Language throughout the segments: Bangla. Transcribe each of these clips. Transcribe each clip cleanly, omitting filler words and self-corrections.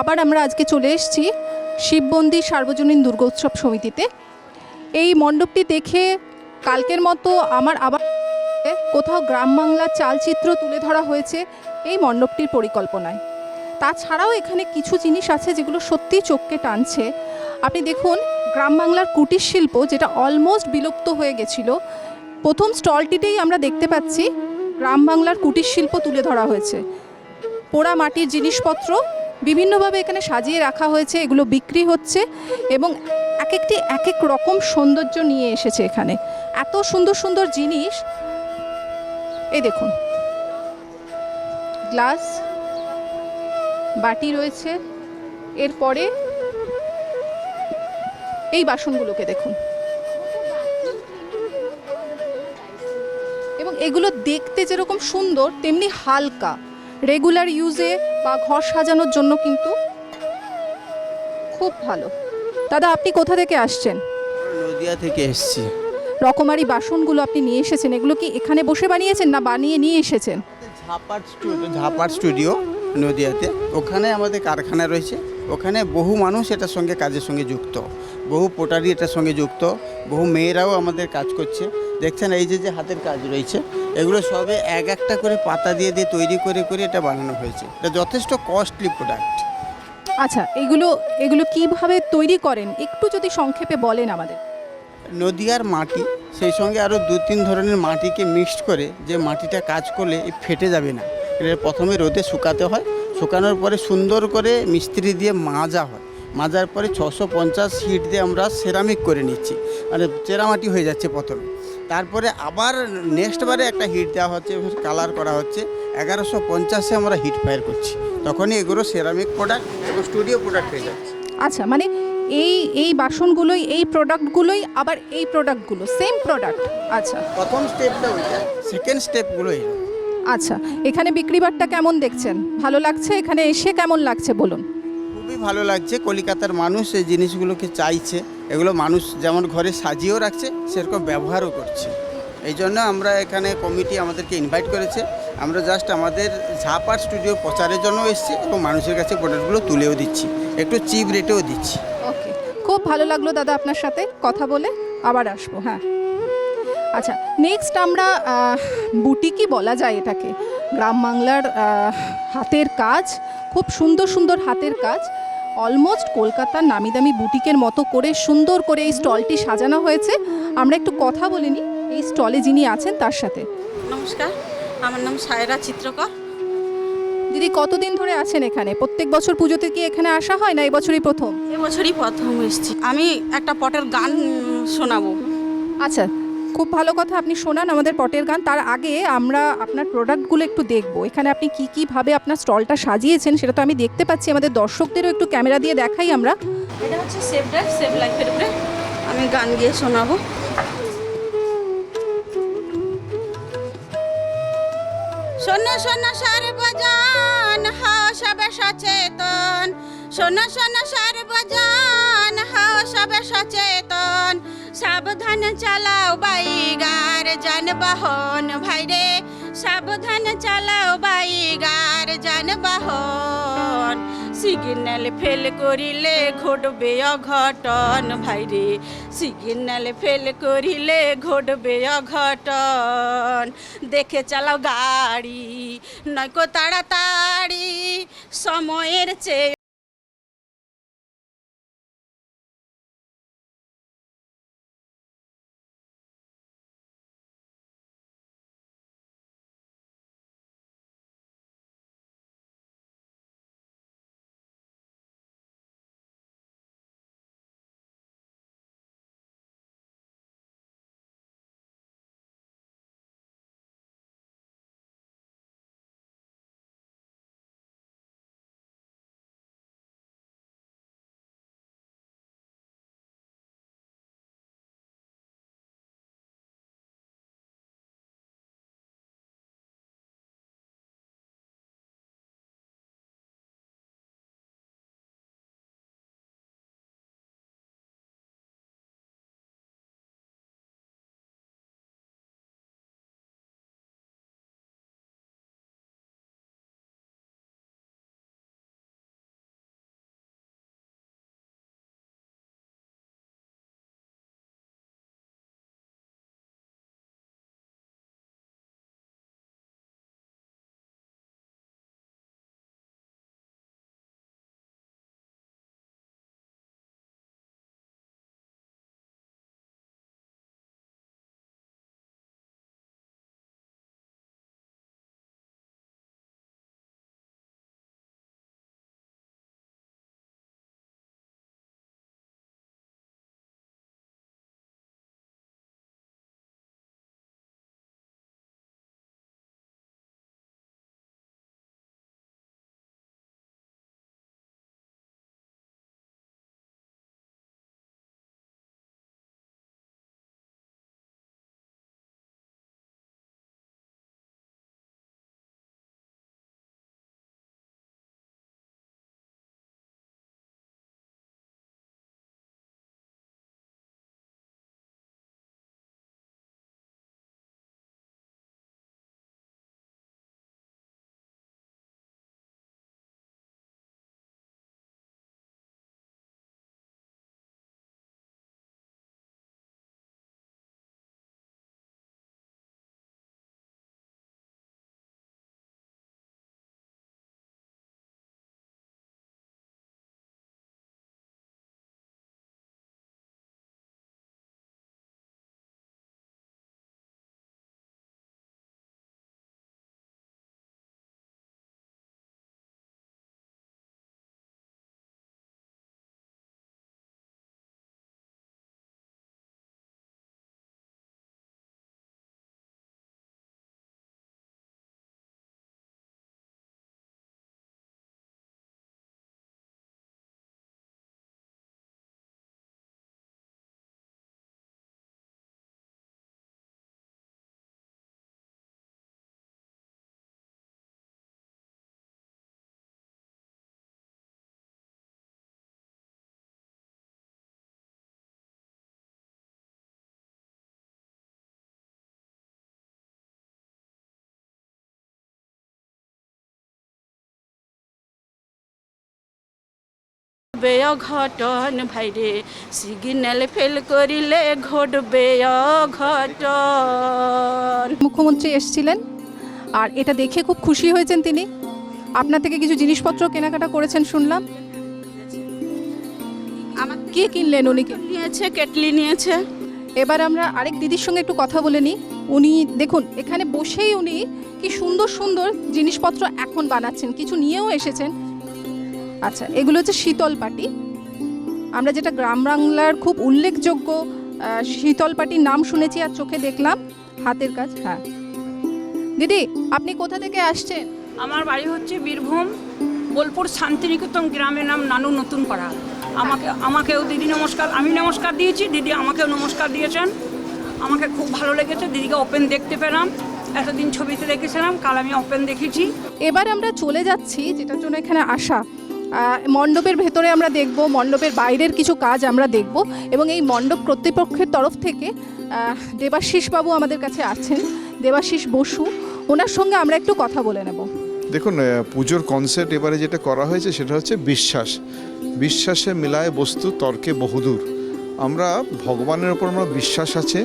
আবার আমরা আজকে চলে এসেছি শিববন্দি সার্বজনীন দুর্গোৎসব সমিতিতে। এই মণ্ডপটি দেখে কালকের মতো আমার আবার কোথাও গ্রাম বাংলার চালচিত্র তুলে ধরা হয়েছে এই মণ্ডপটির পরিকল্পনায়। তাছাড়াও এখানে কিছু জিনিস আছে যেগুলো সত্যিই চোখকে টানছে। আপনি দেখুন, গ্রাম বাংলার কুটির শিল্প যেটা অলমোস্ট বিলুপ্ত হয়ে গেছিল, প্রথম স্টলটিতেই আমরা দেখতে পাচ্ছি গ্রাম বাংলার কুটির শিল্প তুলে ধরা হয়েছে। পোড়া মাটির জিনিসপত্র বিভিন্নভাবে এখানে সাজিয়ে রাখা হয়েছে, এগুলো বিক্রি হচ্ছে এবং এক একটি এক এক রকম সৌন্দর্য নিয়ে এসেছে এখানে। এত সুন্দর সুন্দর জিনিস, এই দেখুন গ্লাস বাটি রয়েছে, এরপরে এই বাসনগুলোকে দেখুন, এবং এগুলো দেখতে যেরকম সুন্দর তেমনি হালকা, রেগুলার ইউজে বা ঘর সাজানোর জন্য কিন্তু খুব ভালো। দাদা, আপনি কোথা থেকে আসছেন? নদিয়া থেকে এসেছি। রকমারি বাসনগুলো আপনি নিয়ে এসেছেন, এগুলো কি এখানে বসে বানিয়েছেন না বানিয়ে নিয়ে এসেছেন? ঝাপার স্টুডিও নদিয়াতে, ওখানে আমাদের কারখানা রয়েছে। ওখানে বহু মানুষ এটার সঙ্গে কাজের সঙ্গে যুক্ত, বহু পোটারি এটার সঙ্গে যুক্ত, বহু মেয়েরাও আমাদের কাজ করছে। দেখছেন এই যে হাতের কাজ রয়েছে, এগুলো সবে এক একটা করে পাতা দিয়ে দিয়ে তৈরি করে করে এটা বানানো হয়েছে। এটা যথেষ্ট কস্টলি প্রোডাক্ট। আচ্ছা, এগুলো কিভাবে তৈরি করেন একটু যদি সংক্ষেপে বলেন আমাদের। নদিয়ার মাটি, সেই সঙ্গে আরও 2-3 ধরনের মাটিকে মিক্সড করে, যে মাটিটা কাজ করলে ফেটে যাবে না। এটা প্রথমে রোদে শুকাতে হয়, শুকানোর পরে সুন্দর করে মিস্ত্রি দিয়ে মাজা হয়, মাজার পরে 650 হিট দিয়ে আমরা সেরামিক করে নিচ্ছি, মানে চেরামাটি হয়ে যাচ্ছে প্রথমে। তারপরে আবার নেক্সট বারে একটা হিট দেওয়া হচ্ছে, কালার করা হচ্ছে। 1150-এ আমরা হিট ফায়ার করছি, তখনই এগুলো সেরামিক প্রোডাক্ট এবং স্টুডিও প্রোডাক্ট হয়ে যাচ্ছে। আচ্ছা, মানে এই বাসনগুলোই, এই প্রোডাক্টগুলোই আবার এই প্রোডাক্টগুলো সেম প্রোডাক্ট? আচ্ছা, প্রথম স্টেপটা ওইটা, সেকেন্ড স্টেপগুলো এই। আচ্ছা, এখানে বিক্রিবাট্টা কেমন দেখছেন? ভালো লাগছে? এখানে এসে কেমন লাগছে বলুন? খুবই ভালো লাগছে। কলকাতার মানুষ এই জিনিসগুলোকে চাইছে, এগুলো মানুষ যেমন ঘরে সাজিয়েও রাখছে সেরকম ব্যবহারও করছে। এই জন্য আমরা এখানে কমিটি আমাদেরকে ইনভাইট করেছে। আমরা জাস্ট আমাদের ঝাপার স্টুডিও প্রচারের জন্য এসেছি এবং মানুষের কাছে প্রোডাক্টগুলো তুলেও দিচ্ছি, একটু চিপ রেটেও দিচ্ছি। ওকে, খুব ভালো লাগলো দাদা আপনার সাথে কথা বলে, আবার আসবো। হ্যাঁ, আচ্ছা, নেক্সট আমরা বুটিকই বলা যায় এটাকে, গ্রাম বাংলার হাতের কাজ, খুব সুন্দর সুন্দর হাতের কাজ, অলমোস্ট কলকাতার নামি দামি বুটিকের মতো করে সুন্দর করে এই স্টলটি সাজানো হয়েছে। আমরা একটু কথা বলে নিই এই স্টলে যিনি আছেন তার সাথে। নমস্কার, আমার নাম সায়রা চিত্রকর। দিদি, কতদিন ধরে আছেন এখানে? প্রত্যেক বছর পুজোতে কি এখানে আসা হয় না এবছরই প্রথম? এবছরই প্রথম এসেছি। আমি একটা পটের গান শোনাবো। আচ্ছা, খুব ভালো কথা, আপনি শোনান আমাদের পটের গান। তার আগে আমরা আপনার প্রোডাক্টগুলো একটু দেখব। এখানে আপনি কীভাবে আপনার স্টলটা সাজিয়েছেন সেটা তো আমি দেখতে পাচ্ছি, আমাদের দর্শকদেরও একটু ক্যামেরা দিয়ে দেখাই আমরা। এটা হচ্ছে সেভ ড্রাইভ সেভ লাইফের উপরে আমি গান গিয়ে শোনাবো। শোনো শোনো সর্বজন, হও সবে সচেতন। শোনো শোনো সর্বজন, হও সবে সচেতন। সাবধান চালাও বাইগার যানবাহন, ভাইরে সাবধান চালাও বাইগার যানবাহন। সিগন্যাল ফেল করিলে ঘটবে অঘটন, ভাইরে সিগন্যাল ফেল করিলে ঘটবে অঘটন। দেখে চালাও গাড়ি, নয়তো তাড়াতাড়ি সময়ের চেয়ে ঘটবে অঘটন ভাইরে সিগন্যাল ফেল করিলে ঘটবে অঘটন। মুখ্যমন্ত্রী এসেছিলেন আর এটা দেখে খুব খুশি হয়েছেন তিনি। আপনার থেকে কিছু জিনিসপত্র কেনাকাটা করেছেন শুনলাম। আমার কি কিনলেন উনি? নিয়েছে, কেটলি নিয়েছে। এবার আমরা আরেক দিদির সঙ্গে একটু কথা বলে নিই। উনি দেখুন এখানে বসেই উনি কি সুন্দর সুন্দর জিনিসপত্র এখন বানাচ্ছেন, কিছু নিয়েও এসেছেন। আচ্ছা, এগুলো হচ্ছে শীতল পাটি। আমরা যেটা গ্রাম বাংলার খুব উল্লেখযোগ্য শীতল পাটির নাম শুনেছি আর চোখে দেখলাম, হাতের কাজ। হ্যাঁ দিদি, আপনি কোথা থেকে আসছেন? আমার বাড়ি হচ্ছে বীরভূম বোলপুর শান্তিনিকেতন, গ্রামের নাম নানু নতুন পাড়া। আমাকেও দিদি নমস্কার, আমি নমস্কার দিয়েছি, দিদি আমাকেও নমস্কার দিয়েছেন। আমাকে খুব ভালো লেগেছে, দিদিকে ওপেন দেখতে পেলাম। এতদিন ছবিতে দেখেছিলাম, কাল আমি ওপেন দেখেছি। এবার আমরা চলে যাচ্ছি, যেটার জন্য এখানে আসা। মণ্ডপের ভেতরে আমরা দেখব, মণ্ডপের বাইরের কিছু কাজ আমরা দেখব, এবং এই মণ্ডপ কর্তৃপক্ষের তরফ থেকে দেবাশিস বাবু আমাদের কাছে আছেন, দেবাশিস বসু, ওনার সঙ্গে আমরা একটু কথা বলে নেব। দেখুন, পুজোর কনসেপ্ট এবারে যেটা করা হয়েছে সেটা হচ্ছে বিশ্বাস। বিশ্বাসে মিলায় বস্তু তর্কে বহুদূর। আমরা ভগবানের ওপর আমরা বিশ্বাস আছে,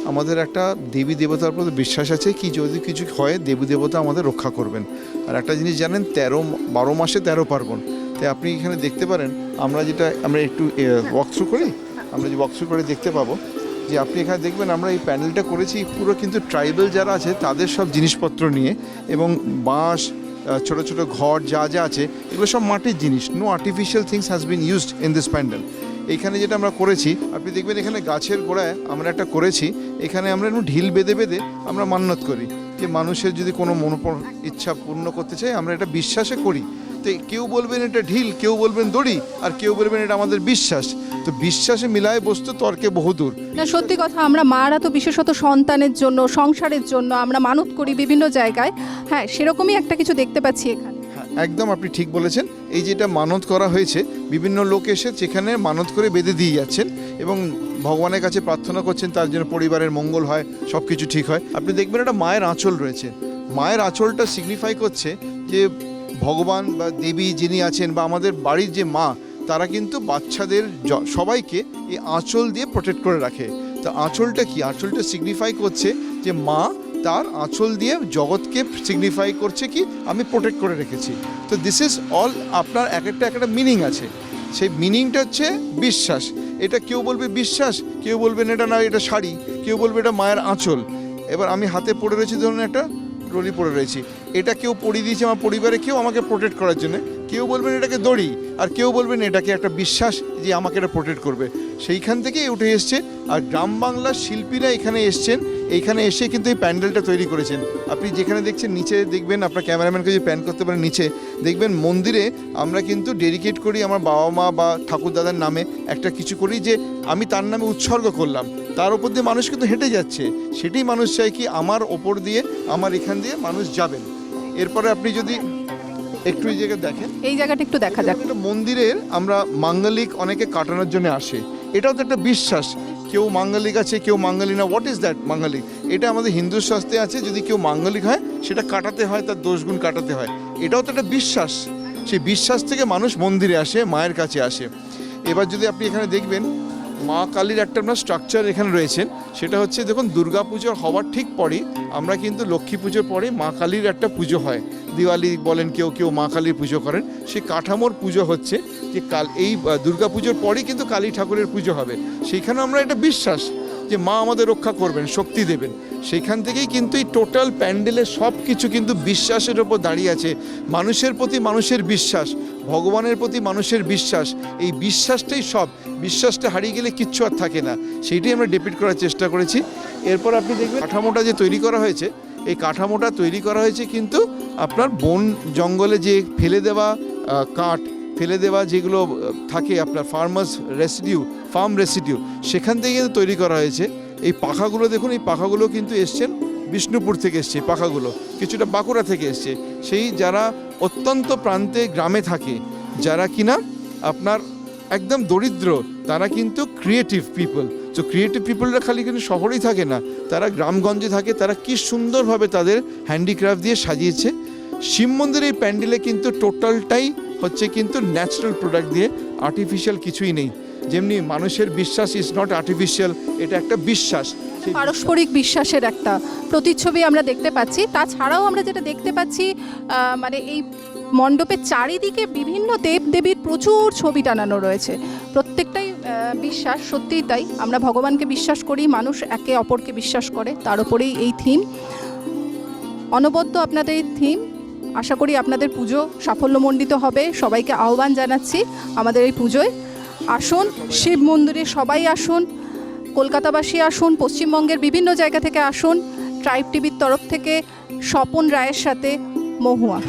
আমাদের একটা দেবী দেবতার উপর বিশ্বাস আছে কি যদি কিছু হয় দেবী দেবতা আমাদের রক্ষা করবেন। আর একটা জিনিস জানেন, 12 মাসে 13 পার্বণ। তাই আপনি এখানে দেখতে পারেন, আমরা একটু ওয়াকথ্রু করি, আমরা যে ওয়াকথ্রু করে দেখতে পাবো যে আপনি এখানে দেখবেন আমরা এই প্যানেলটা করেছি পুরো কিন্তু ট্রাইবাল যারা আছে তাদের সব জিনিসপত্র নিয়ে, এবং বাঁশ, ছোট ছোট ঘর যা যা আছে এগুলো সব মাটির জিনিস। No artificial things has been used in this pandal. এইখানে যেটা আমরা করেছি আপনি দেখবেন, এখানে গাছের গোড়ায় আমরা একটা করেছি, এখানে আমরা একটু ঢিল বেঁধে বেঁধে আমরা মান্যত করি যে মানুষের যদি কোনো ইচ্ছা পূর্ণ করতে চায়, আমরা এটা বিশ্বাসে করি। তো কেউ বলবেন এটা ঢিল, কেউ বলবেন দড়ি, আর কেউ বলবেন এটা আমাদের বিশ্বাস। তো বিশ্বাসে মিলায় বস্তু তর্কে বহুদূর। না, সত্যি কথা, আমরা মারা তো বিশেষত সন্তানের জন্য, সংসারের জন্য আমরা মানত করি বিভিন্ন জায়গায়। হ্যাঁ, সেরকমই একটা কিছু দেখতে পাচ্ছি এখানে। একদম আপনি ঠিক বলেছেন। এই যেটা মানত করা হয়েছে, বিভিন্ন লোক এসে সেখানে মানত করে বেঁধে দিয়ে যাচ্ছেন এবং ভগবানের কাছে প্রার্থনা করছেন তার জন্য পরিবারের মঙ্গল হয়, সব কিছু ঠিক হয়। আপনি দেখবেন একটা মায়ের আঁচল রয়েছে, মায়ের আঁচলটা সিগনিফাই করছে যে ভগবান বা দেবী যিনি আছেন বা আমাদের বাড়ির যে মা, তারা কিন্তু বাচ্চাদের সবাইকে এই আঁচল দিয়ে প্রোটেক্ট করে রাখে। তো আঁচলটা কি? আঁচলটা সিগনিফাই করছে যে মা তার আঁচল দিয়ে জগৎকে সিগনিফাই করছে কি আমি প্রোটেক্ট করে রেখেছি। তো দিস ইজ অল, আপনার একটা মিনিং আছে, সেই মিনিংটা হচ্ছে বিশ্বাস। এটা কেউ বলবে বিশ্বাস, কেউ বলবেন এটা না এটা শাড়ি, কেউ বলবে এটা মায়ের আঁচল। এবার আমি হাতে পড়ে রয়েছি, ধরুন একটা রলি পরে রয়েছি, এটা কেউ পরিয়ে দিয়েছে আমার পরিবারে কেউ আমাকে প্রোটেক্ট করার জন্য। কেউ বলবেন এটাকে দড়ি, আর কেউ বলবেন এটাকে একটা বিশ্বাস যে আমাকে এটা প্রোটেক্ট করবে। সেইখান থেকেই উঠে এসছে। আর গ্রাম বাংলার শিল্পীরা এখানে এসছেন, এইখানে এসে কিন্তু এই প্যান্ডেলটা তৈরি করেছেন। আপনি যেখানে দেখছেন নিচে দেখবেন, আপনার ক্যামেরাম্যানকে যদি প্যান করতে পারেন, নিচে দেখবেন মন্দিরে আমরা কিন্তু ডেডিকেট করি আমার বাবা মা বা ঠাকুর দাদার নামে একটা কিছু করি, যে আমি তার নামে উৎসর্গ করলাম, তার ওপর দিয়ে মানুষ কিন্তু হেঁটে যাচ্ছে। সেটাই মানুষ চায় কি আমার ওপর দিয়ে, আমার এখান দিয়ে মানুষ যাবেন। এরপরে আপনি যদি একটু এই জায়গায় দেখেন, এই জায়গাটা একটু দেখা যাক। একটা মন্দিরের আমরা মাঙ্গলিক অনেকে কাটানোর জন্য আসে, এটাও তো একটা বিশ্বাস। কেউ মাঙ্গলিক আছে, কেউ মাঙ্গলিক না। হোয়াট ইজ দ্যাট মাঙ্গলিক? এটা আমাদের হিন্দু শাস্ত্রে আছে, যদি কেউ মাঙ্গলিক হয় সেটা কাটাতে হয়, তার দোষগুণ কাটাতে হয়। এটাও তো একটা বিশ্বাস। সেই বিশ্বাস থেকে মানুষ মন্দিরে আসে, মায়ের কাছে আসে। এবার যদি আপনি এখানে দেখবেন, মা কালীর একটা আপনার স্ট্রাকচার এখানে রয়েছেন, সেটা হচ্ছে দেখুন দুর্গা পুজোর হওয়ার ঠিক পরেই আমরা কিন্তু লক্ষ্মী পুজোর পরে মা কালীর একটা পুজো হয়। দিওয়ালি বলেন, কেউ কেউ মা কালীর পুজো করেন। সেই কাঠামোর পুজো হচ্ছে যে এই দুর্গা পুজোর পরেই কিন্তু কালী ঠাকুরের পুজো হবে। সেইখানে আমরা একটা বিশ্বাস যে মা আমাদের রক্ষা করবেন, শক্তি দেবেন। সেইখান থেকেই কিন্তু এই টোটাল প্যান্ডেলের সব কিছু কিন্তু বিশ্বাসের ওপর দাঁড়িয়ে আছে। মানুষের প্রতি মানুষের বিশ্বাস, ভগবানের প্রতি মানুষের বিশ্বাস, এই বিশ্বাসটাই সব। বিশ্বাসটা হারিয়ে গেলে কিচ্ছু আর থাকে না, সেইটাই আমরা ডিপিক্ট করার চেষ্টা করেছি। এরপর আপনি দেখবেন কাঠামোটা যে তৈরি করা হয়েছে, এই কাঠামোটা তৈরি করা হয়েছে কিন্তু আপনার বন জঙ্গলে যে ফেলে দেওয়া কাঠ, ফেলে দেওয়া যেগুলো থাকে আপনার ফার্ম রেসিডিউ, সেখান থেকে কিন্তু তৈরি করা হয়েছে। এই পাখাগুলো দেখুন, এই পাখাগুলো কিন্তু এসছেন বিষ্ণুপুর থেকে এসছে, পাখাগুলো কিছুটা বাঁকুড়া থেকে এসছে। সেই যারা অত্যন্ত প্রান্তে গ্রামে থাকে, যারা কিনা আপনার একদম দরিদ্র, তারা কিন্তু ক্রিয়েটিভ পিপল। তো ক্রিয়েটিভ পিপলরা খালি কিন্তু শহরেই থাকে না, তারা গ্রামগঞ্জে থাকে। তারা কি সুন্দরভাবে তাদের হ্যান্ডিক্রাফট দিয়ে সাজিয়েছে। শিব মন্দিরের এই প্যান্ডেলে কিন্তু টোটালটাই হচ্ছে কিন্তু ন্যাচারাল প্রোডাক্ট দিয়ে, আর্টিফিশিয়াল কিছুই নেই। যেমনি মানুষের বিশ্বাস ইজ নট আর্টিফিশিয়াল, এটা একটা বিশ্বাস। পারস্পরিক বিশ্বাসের একটা প্রতিচ্ছবি আমরা দেখতে পাচ্ছি। তাছাড়াও আমরা যেটা দেখতে পাচ্ছি মানে এই মণ্ডপের চারিদিকে বিভিন্ন দেবদেবীর প্রচুর ছবি টানানো রয়েছে। প্রত্যেকটাই বিশ্বাস, সত্যিই তাই। আমরা ভগবানকে বিশ্বাস করি, মানুষ একে অপরকে বিশ্বাস করে, তার উপরেই এই থিম। অনবদ্য আপনাদের এই থিম। আশা করি আপনাদের পুজো সাফল্যমণ্ডিত হবে। সবাইকে আহ্বান জানাচ্ছি আমাদের এই পুজোয় আসুন। শিব মন্দিরে সবাই আসুন, কলকাতাবাসী আসুন, পশ্চিমবঙ্গের বিভিন্ন জায়গা থেকে আসুন। ট্রাইব টিভির তরফ থেকে স্বপন রায়ের সাথে মহুয়া।